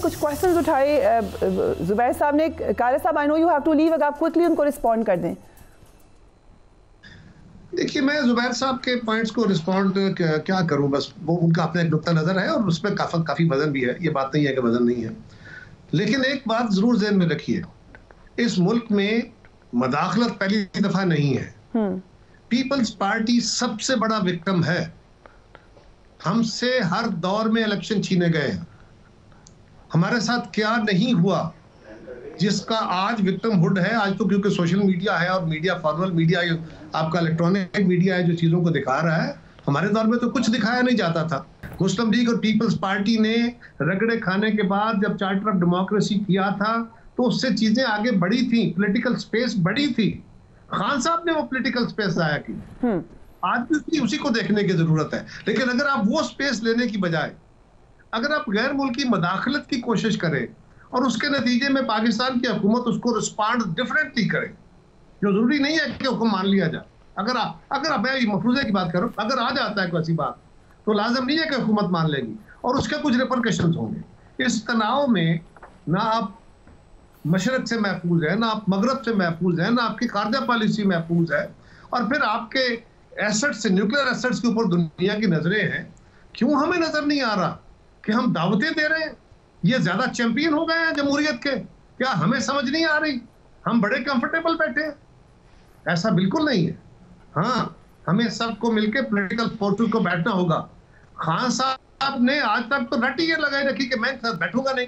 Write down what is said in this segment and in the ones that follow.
कुछ क्वेश्चंस उठाए जुबैर साहब ने। कारी साहब, I know you have to leave, अगर आप क्विकली उनको रिस्पॉन्ड कर दें। देखिए, मैं जुबैर साहब के पॉइंट्स को रिस्पॉन्ड क्या करूं, बस वो उनका अपना एक नुक्ता नजर है और उसमें काफी वजन भी है, ये बात नहीं है कि वजन नहीं है। लेकिन एक बात जरूर ज़हन में रखिए, इस मुल्क में मदाखलत पहली दफा नहीं है। पीपल्स पार्टी सबसे बड़ा विक्टिम है। हमसे हर दौर में इलेक्शन छीने गए हैं। हमारे साथ क्या नहीं हुआ जिसका आज विक्टिमहुड है। आज तो क्योंकि सोशल मीडिया है और मीडिया, फॉर्मल मीडिया, आपका इलेक्ट्रॉनिक मीडिया है जो चीजों को दिखा रहा है। हमारे दौर में तो कुछ दिखाया नहीं जाता था। मुस्लिम लीग और पीपल्स पार्टी ने रगड़े खाने के बाद जब चार्टर ऑफ डेमोक्रेसी किया था तो उससे चीजें आगे बढ़ी थी, पॉलिटिकल स्पेस बढ़ी थी। खान साहब ने वो पॉलिटिकल स्पेस आया की। आज भी उसी को देखने की जरूरत है। लेकिन अगर आप वो स्पेस लेने की बजाय अगर आप गैर मुल्की मदाखलत की कोशिश करें और उसके नतीजे में पाकिस्तान की हुकूमत उसको रिस्पॉन्ड डिफरेंटली करे, जो जरूरी नहीं है कि हुक्म मान लिया जाए। अगर आप मैं मफरूजे की बात करूं, अगर आ जाता है कोई ऐसी बात तो लाजम नहीं है कि हुकूमत मान लेगी और उसके कुछ रिपरकशंस होंगे। इस तनाव में ना आप मशरक से महफूज है, ना आप मगरब से महफूज है, ना आपकी खारजा पॉलिसी महफूज है, और फिर आपके एसेट्स, न्यूक्लियर एसेट्स के ऊपर दुनिया की नजरें हैं। क्यों हमें नजर नहीं आ रहा कि हम दावतें दे रहे हैं? ये ज्यादा चैंपियन हो गए हैं जमहूरियत के? क्या हमें समझ नहीं आ रही? हम बड़े कंफर्टेबल बैठे हैं? ऐसा बिल्कुल नहीं है। हाँ, हमें सबको मिलकर पॉलिटिकल फोर्सेस को बैठना होगा। खान साहब ने आज तक तो रट ये लगाई रखी कि मैं साथ बैठूंगा नहीं।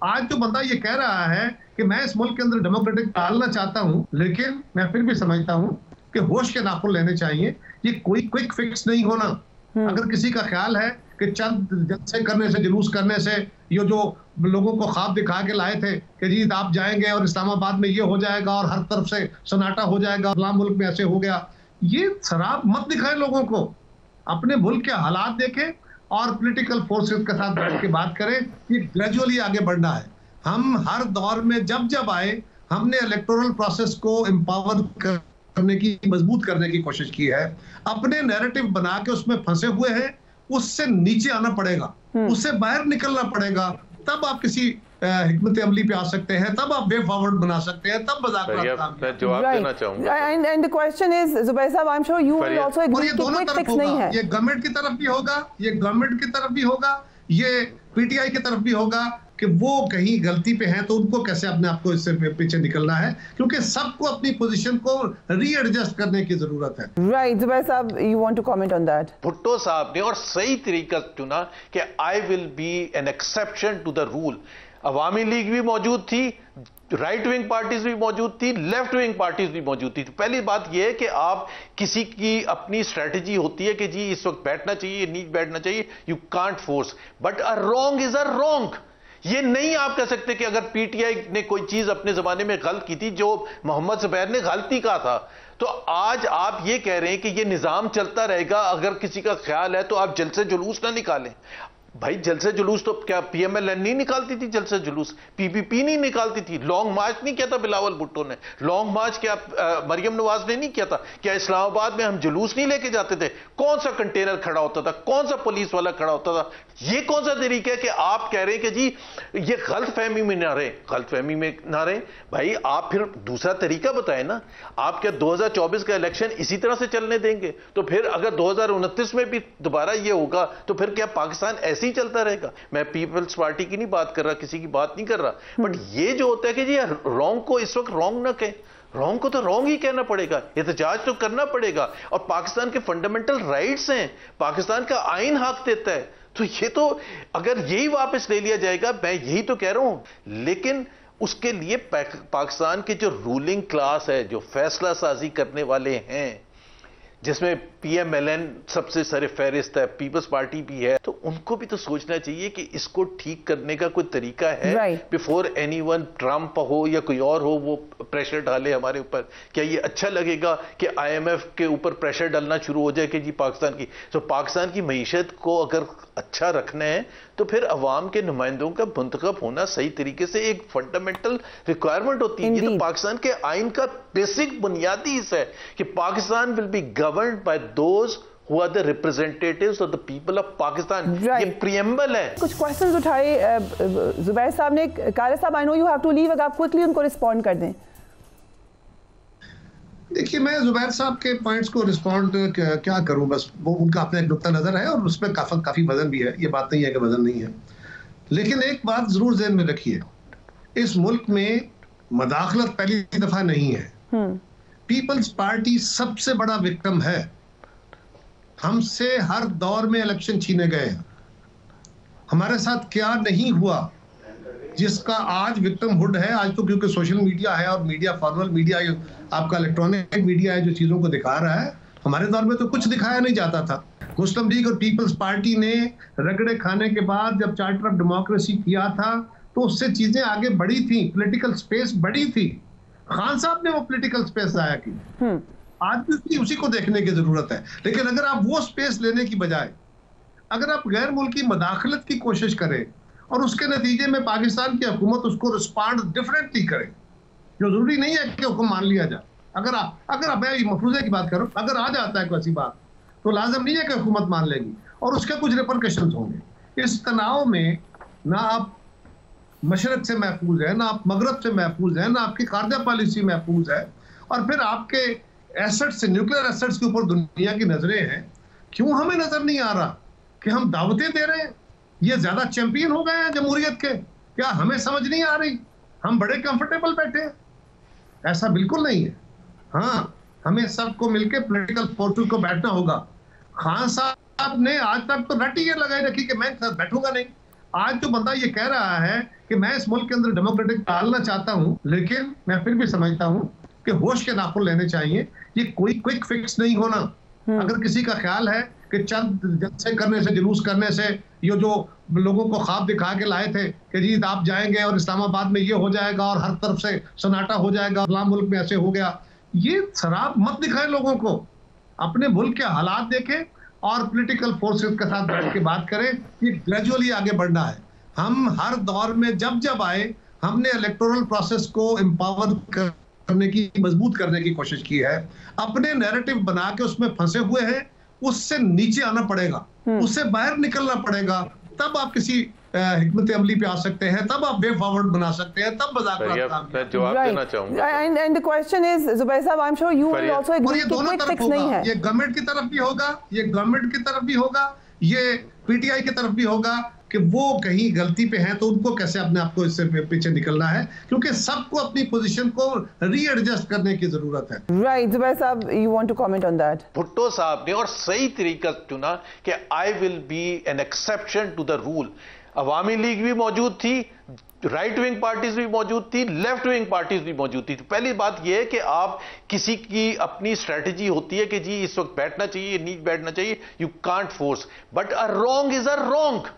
आज जो बंदा ये कह रहा है कि मैं इस मुल्क के अंदर डेमोक्रेटिक डालना चाहता हूं, लेकिन मैं फिर भी समझता हूं कि होश के नाखून लेने चाहिए। ये कोई क्विक फिक्स नहीं होना। अगर किसी का ख्याल है कि चंद जलसे करने से, जुलूस करने से, ये जो लोगों को ख्वाब दिखा के लाए थे कि जी आप जाएंगे और इस्लामाबाद में ये हो जाएगा और हर तरफ से सन्नाटा हो जाएगा, इस्लाम मुल्क में ऐसे हो गया, ये शराब मत दिखाए लोगों को। अपने मुल्क के हालात देखें और पॉलिटिकल फोर्सेस के साथ बैठ के बात करें। ये ग्रेजुअली आगे बढ़ना है। हम हर दौर में जब आए हमने इलेक्टोरल प्रोसेस को एम्पावर करने की, मजबूत करने की कोशिश की है। अपने नैरेटिव बना के उसमें फंसे हुए हैं, उससे नीचे आना पड़ेगा, उससे बाहर निकलना पड़ेगा। तब आप किसी हिकमत अमली पे आ सकते हैं, तब आप वे फॉरवर्ड बना सकते हैं, तब मैं जवाब देना चाहूंगा। And the question is Zubair साहब, I am sure you will also agree कि क्विक फिक्स नहीं है। ये गवर्नमेंट की तरफ भी होगा, ये गवर्नमेंट की तरफ भी होगा, ये पीटीआई की तरफ भी होगा कि वो कहीं गलती पे हैं तो उनको कैसे अपने आप को इससे पीछे निकलना है, क्योंकि सबको अपनी पोजीशन को रीएडजस्ट करने की जरूरत है। राइट, जुबैर साहब, you want to comment on that? Bhutto साहब ने और सही तरीका चुना कि I will be an exception to the rule. Awami League भी मौजूद थी, राइट विंग पार्टीज भी मौजूद थी, लेफ्ट विंग पार्टीज भी मौजूद थी। तो पहली बात यह है कि आप किसी की अपनी स्ट्रेटजी होती है कि जी इस वक्त बैठना चाहिए, नहीं बैठना चाहिए, you can't force, but a wrong is a wrong. ये नहीं आप कह सकते कि अगर पीटीआई ने कोई चीज अपने जमाने में गलत की थी, जो मोहम्मद जुबैर ने गलती कहा था, तो आज आप ये कह रहे हैं कि ये निजाम चलता रहेगा। अगर किसी का ख्याल है तो आप जलसे जुलूस ना निकालें। भाई जलसे जुलूस तो क्या पीएमएलएन नहीं निकालती थी? जलसे जुलूस पीपीपी नहीं निकालती थी? लॉन्ग मार्च नहीं किया था बिलावल भुट्टो ने? लॉन्ग मार्च क्या मरियम नवाज ने नहीं किया था? क्या इस्लामाबाद में हम जुलूस नहीं लेके जाते थे? कौन सा कंटेनर खड़ा होता था? कौन सा पुलिस वाला खड़ा होता था? ये कौन सा तरीका है कि आप कह रहे हैं कि जी ये गलत फहमी में ना रहे? गलत फहमी में ना रहे भाई, आप फिर दूसरा तरीका बताएं ना। आप क्या 2024 का इलेक्शन इसी तरह से चलने देंगे? तो फिर अगर 2029 में भी दोबारा ये होगा तो फिर क्या पाकिस्तान ऐसे ही चलता रहेगा? मैं पीपल्स पार्टी की नहीं बात कर रहा, किसी की बात नहीं कर रहा, बट ये जो होता है कि जी रॉन्ग को इस वक्त रॉन्ग ना कहें, रॉन्ग को तो रॉन्ग ही कहना पड़ेगा, एहतजाज तो करना पड़ेगा। और पाकिस्तान के फंडामेंटल राइट्स हैं, पाकिस्तान का आइन हक देता है, तो ये तो अगर यही वापस ले लिया जाएगा, मैं यही तो कह रहा हूं। लेकिन उसके लिए पाकिस्तान के जो रूलिंग क्लास है, जो फैसला साजी करने वाले हैं, जिसमें पीएमएलएन सबसे सरे फहरिस्त है, पीपल्स पार्टी भी है, तो उनको भी तो सोचना चाहिए कि इसको ठीक करने का कोई तरीका है बिफोर एनीवन, ट्रंप हो या कोई और हो, वो प्रेशर डाले हमारे ऊपर। क्या ये अच्छा लगेगा कि आईएमएफ के ऊपर प्रेशर डालना शुरू हो जाए कि जी पाकिस्तान की, तो पाकिस्तान की मईशत को अगर अच्छा रखना है तो फिर अवाम के नुमाइंदों का मुंतखब होना सही तरीके से एक फंडामेंटल रिक्वायरमेंट होती है। ये तो पाकिस्तान के आइन का बेसिक बुनियादी हिस्सा है कि Pakistan will be governed bye those who are the representatives of the people of Pakistan. Right. ये प्रीएम्बल है. कुछ क्वेश्चंस उठाए जुबैर साहब ने. कारी साहब, I know you have to leave, अगर आप क्विकली उनको रिस्पॉन्ड कर दें. देखिए, मैं जुबैर साहब के पॉइंट्स को रिस्पॉन्ड क्या करूं, बस वो उनका अपना एक नुक्ता नजर है और उसमें काफी वजन भी है. ये बात नहीं है कि वजन नहीं है, लेकिन एक बात जरूर ज़हन में रखिए, इस मुल्क में मदाखलत पहली दफा नहीं है. पीपल्स पार्टी सबसे बड़ा विक्टिम है. हमसे हर दौर में इलेक्शन छीने गए हैं. हमारे साथ क्या नहीं हुआ जिसका आज विक्टिमहुड है. आज तो क्योंकि सोशल मीडिया है और मीडिया, फॉर्मल मीडिया, आपका इलेक्ट्रॉनिक मीडिया है जो चीजों को दिखा रहा है. हमारे दौर में तो कुछ दिखाया नहीं जाता था. मुस्लिम लीग और पीपल्स पार्टी ने रगड़े खाने के बाद जब चार्टर ऑफ डेमोक्रेसी किया था तो उससे चीजें आगे बढ़ी थी, पॉलिटिकल स्पेस बढ़ी थी. खान साहब ने वो पॉलिटिकल स्पेस आया की. आज भी उसी को देखने की जरूरत है. लेकिन अगर आप वो स्पेस लेने की बजाय अगर आप गैर मुल्की मदाखलत की कोशिश करें और उसके नतीजे में पाकिस्तान की हुकूमत उसको रिस्पॉन्ड डिफरेंटली करे, जो जरूरी नहीं है कि हुक्म मान लिया जाए. अगर मैं मफरूजे की बात करूं, अगर आ जाता है कोई ऐसी बात तो लाजम नहीं है कि हुकूमत मान लेगी और उसके कुछ रिपरकशंस होंगे. इस तनाव में ना आप मशरक से महफूज है, ना आप मगरब से महफूज है, ना आपकी खारजा पॉलिसी महफूज है, और फिर आपके एसेट्स, न्यूक्लियर एसेट्स के ऊपर दुनिया की नजरें हैं. क्यों हमें नजर नहीं आ रहा कि हम दावतें दे रहे हैं? ये ज्यादा चैंपियन हो गए हैं जमहूरियत के? क्या हमें समझ नहीं आ रही? हम बड़े कंफर्टेबल बैठे हैं? ऐसा बिल्कुल नहीं है. हाँ, हमें सबको मिलकर पॉलिटिकल फोर्सेस को बैठना होगा. खान साहब ने आज तक तो रट ये लगाई रखी कि मैं बैठूंगा नहीं. आज जो बंदा ये कह रहा है कि मैं इस मुल्क के अंदर डेमोक्रेटिक डालना चाहता हूं, लेकिन मैं फिर भी समझता हूं कि होश के नाखून लेने चाहिए. ये कोई क्विक फिक्स नहीं होना. अगर किसी का ख्याल है कि चंद जलसे करने से, जुलूस करने से, ये जो लोगों को ख्वाब दिखा के लाए थे कि जी आप जाएंगे और इस्लामाबाद में ये हो जाएगा और हर तरफ से सन्नाटा हो जाएगा, इस्लाम मुल्क में ऐसे हो गया, ये शराब मत दिखाए लोगों को. अपने मुल्क के हालात देखें और पॉलिटिकल फोर्सेस के साथ बैठ के बात करें. ये ग्रेजुअली आगे बढ़ना है. हम हर दौर में जब आए हमने इलेक्टोरल प्रोसेस को एम्पावर करने की, मजबूत करने की कोशिश की है. अपने नैरेटिव बना के उसमें फंसे हुए हैं. उससे नीचे आना पड़ेगा, उससे बाहर निकलना पड़ेगा. तब आप किसी हिकमत अमली पे आ सकते हैं, तब आप वे फॉरवर्ड बना सकते हैं, तब मैं जवाब देना चाहूंगा. And the question is, Zubair साहब, I am sure you will also agree कि क्विक फिक्स नहीं है. ये गवर्नमेंट की तरफ भी होगा, ये गवर्नमेंट की तरफ भी होगा, ये पीटीआई की तरफ भी होगा कि वो कहीं गलती पे हैं तो उनको कैसे अपने आप को इससे पीछे निकलना है, क्योंकि सबको अपनी पोजीशन को रीएडजस्ट करने की जरूरत है. राइट, जुबैर साहब, you want to comment on that? Bhutto साहब ने और सही तरीका चुना कि I will be an exception to the rule. Awami League भी मौजूद थी, राइट विंग पार्टीज भी मौजूद थी, लेफ्ट विंग पार्टीज भी मौजूद थी. तो पहली बात यह है कि आप किसी की अपनी स्ट्रेटजी होती है कि जी इस वक्त बैठना चाहिए, नहीं बैठना चाहिए. You can't force, but a wrong is a wrong.